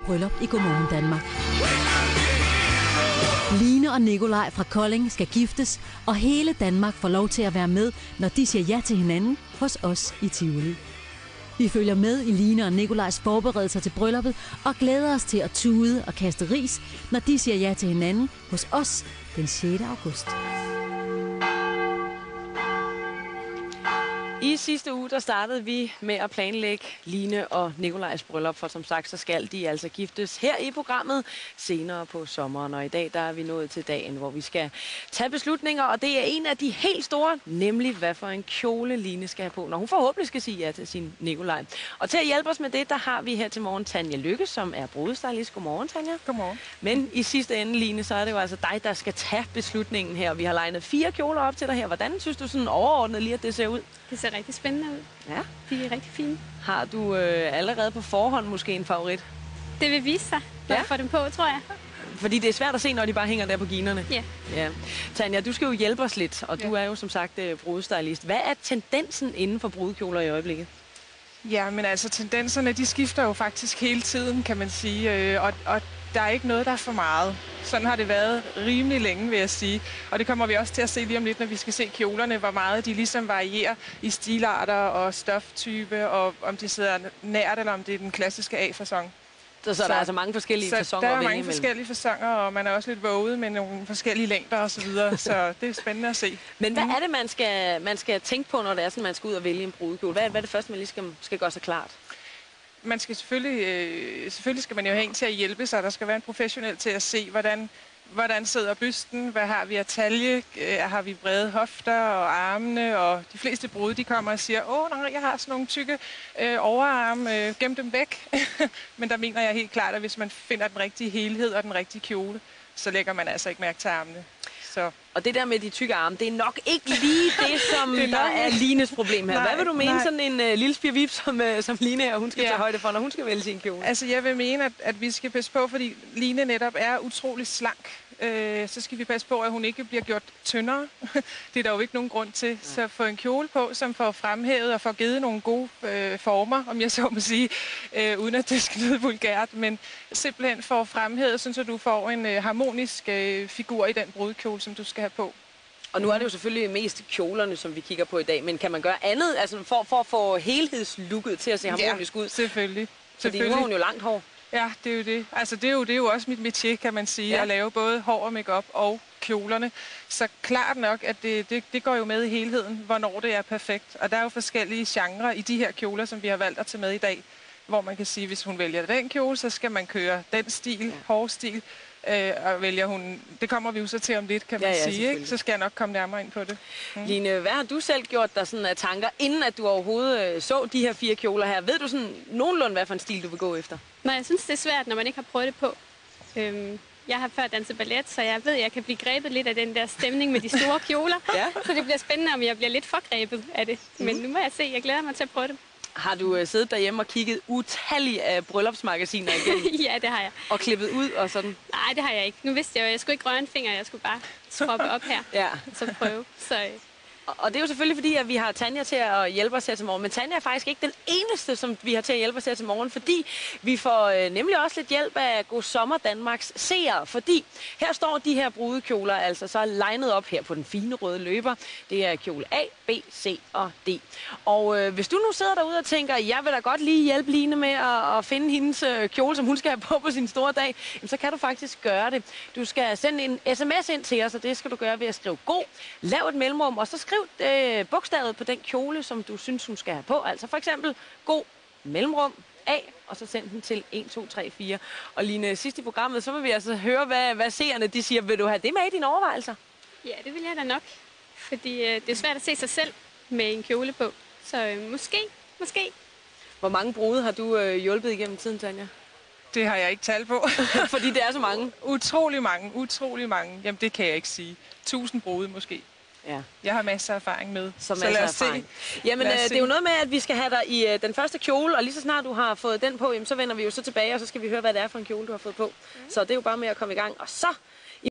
bryllup i Godmorgen Danmark. Line og Nikolaj fra Kolding skal giftes, og hele Danmark får lov til at være med, når de siger ja til hinanden hos os i Tivoli. Vi følger med i Line og Nikolajs forberedelser til brylluppet og glæder os til at tude og kaste ris, når de siger ja til hinanden hos os den 6. august. I sidste uge der startede vi med at planlægge Line og Nikolajs bryllup, for som sagt så skal de altså giftes her i programmet senere på sommeren. Og i dag der er vi nået til dagen, hvor vi skal tage beslutninger, og det er en af de helt store, nemlig hvad for en kjole Line skal have på, når hun forhåbentlig skal sige ja til sin Nikolaj. Og til at hjælpe os med det, der har vi her til morgen Tanja Lykke, som er brudestylist. Godmorgen, Tanja. Godmorgen. Men i sidste ende, Line, så er det jo altså dig, der skal tage beslutningen her. Vi har legnet 4 kjoler op til dig her. Hvordan synes du sådan overordnet lige, at det ser ud? Det ser rigtig spændende ud. Ja. De er rigtig fine. Har du allerede på forhånd måske en favorit? Det vil vise sig, når jeg får dem på, tror jeg. Fordi det er svært at se, når de bare hænger der på ginerne. Ja. Tanja, du skal jo hjælpe os lidt, og du er jo som sagt brudestylist. Hvad er tendensen inden for brudekjoler i øjeblikket? Ja, men altså tendenserne, de skifter jo faktisk hele tiden, kan man sige. Og der er ikke noget, der er for meget. Sådan har det været rimelig længe, vil jeg sige. Og det kommer vi også til at se lige om lidt, når vi skal se kjolerne, hvor meget de ligesom varierer i stilarter og stoftype, og om de sidder nært, eller om det er den klassiske A-facon. Så der er altså mange forskellige faconer der at er vælge mange imellem. forskellige faconer, og man er også lidt våget med nogle forskellige længder og så videre. Så det er spændende at se. Men hvad er det, man skal tænke på, når det er sådan, man skal ud og vælge en brudekjole? Hvad er det første, man lige skal gøre sig klart? Man skal selvfølgelig skal man jo have en til at hjælpe sig. Der skal være en professionel til at se, hvordan sidder bysten, hvad har vi af talje, har vi brede hofter og armene, og de fleste brude, de kommer og siger, nej, jeg har sådan nogle tykke overarme, gem dem væk. Men der mener jeg helt klart, at hvis man finder den rigtige helhed og den rigtige kjole, så lægger man altså ikke mærke til armene. Så. Og det der med de tykke arme, det er nok ikke lige det, som der er Lines problem her. Hvad vil du mene, sådan en lille spirvip, som Line her, hun skal tage højde for, når hun skal vælge sin kjole? Altså, jeg vil mene, at vi skal passe på, fordi Line netop er utrolig slank. Så skal vi passe på, at hun ikke bliver gjort tyndere. Det er der jo ikke nogen grund til. Så få en kjole på, som får fremhævet og får givet nogle gode former, om jeg så må sige, uden at det skal lyde vulgært, men simpelthen får fremhævet, så du får en harmonisk figur i den brudekjole, som du skal have på. Og nu er det jo selvfølgelig mest kjolerne, som vi kigger på i dag, men kan man gøre andet altså for at få helhedslooket til at se harmonisk ud? Ja, selvfølgelig. Fordi nu har hun jo langt hår. Ja, det er jo det. Altså, det er jo også mit métier, kan man sige, at lave både hår og makeup og kjolerne. Så klart nok, at det går jo med i helheden, hvornår det er perfekt. Og der er jo forskellige genrer i de her kjoler, som vi har valgt at tage med i dag, hvor man kan sige, at hvis hun vælger den kjole, så skal man køre den stil, hårstil. Og vælger hun, det kommer vi jo så til om lidt, kan man sige, ikke? Så skal jeg nok komme nærmere ind på det. Line, hvad har du selv gjort dig sådan af tanker, inden at du overhovedet så de her 4 kjoler her? Ved du sådan nogenlunde, hvad for en stil du vil gå efter? Nej, jeg synes, det er svært, når man ikke har prøvet det på. Jeg har før danset ballet, så jeg ved, at jeg kan blive grebet lidt af den der stemning med de store kjoler. Så det bliver spændende, om jeg bliver lidt for grebet af det. Men nu må jeg se, jeg glæder mig til at prøve det. Har du siddet derhjemme og kigget utallige af bryllupsmagasiner igennem? Ja, det har jeg. Og klippet ud og sådan? Nej, det har jeg ikke. Nu vidste jeg jo, jeg skulle ikke røre en finger, jeg skulle bare troppe op her. Så prøve. Og det er jo selvfølgelig fordi, at vi har Tanja til at hjælpe os her til morgen. Men Tanja er faktisk ikke den eneste, som vi har til at hjælpe os her til morgen, fordi vi får nemlig også lidt hjælp af God Sommer Danmarks seere. Fordi her står de her brudekjoler altså så legnet op her på den fine røde løber. Det er kjole A, B, C og D. Og hvis du nu sidder derude og tænker, jeg vil da godt lige hjælpe Line med at finde hendes kjole, som hun skal have på sin store dag, så kan du faktisk gøre det. Du skal sende en sms ind til os, og det skal du gøre ved at skrive god, lav et mellemrum, og så skriv bogstavet på den kjole, som du synes, hun skal have på. Altså for eksempel god, mellemrum, A, og så send den til 1, 2, 3, 4. Og Line, sidst i programmet, så vil vi altså høre, hvad seerne de siger. Vil du have det med i dine overvejelser? Ja, det vil jeg da nok. Fordi det er svært at se sig selv med en kjole på. Så måske. Hvor mange brude har du hjulpet igennem tiden, Tanja? Det har jeg ikke tal på. Fordi det er så mange. Utrolig mange. Jamen, det kan jeg ikke sige. 1000 brude måske. Ja. Jeg har masser af erfaring med. Så lad os se. Jamen, det er jo noget med, at vi skal have dig i den første kjole, og lige så snart du har fået den på, jamen, så vender vi jo så tilbage, og så skal vi høre, hvad det er for en kjole, du har fået på. Så det er jo bare med at komme i gang. Og så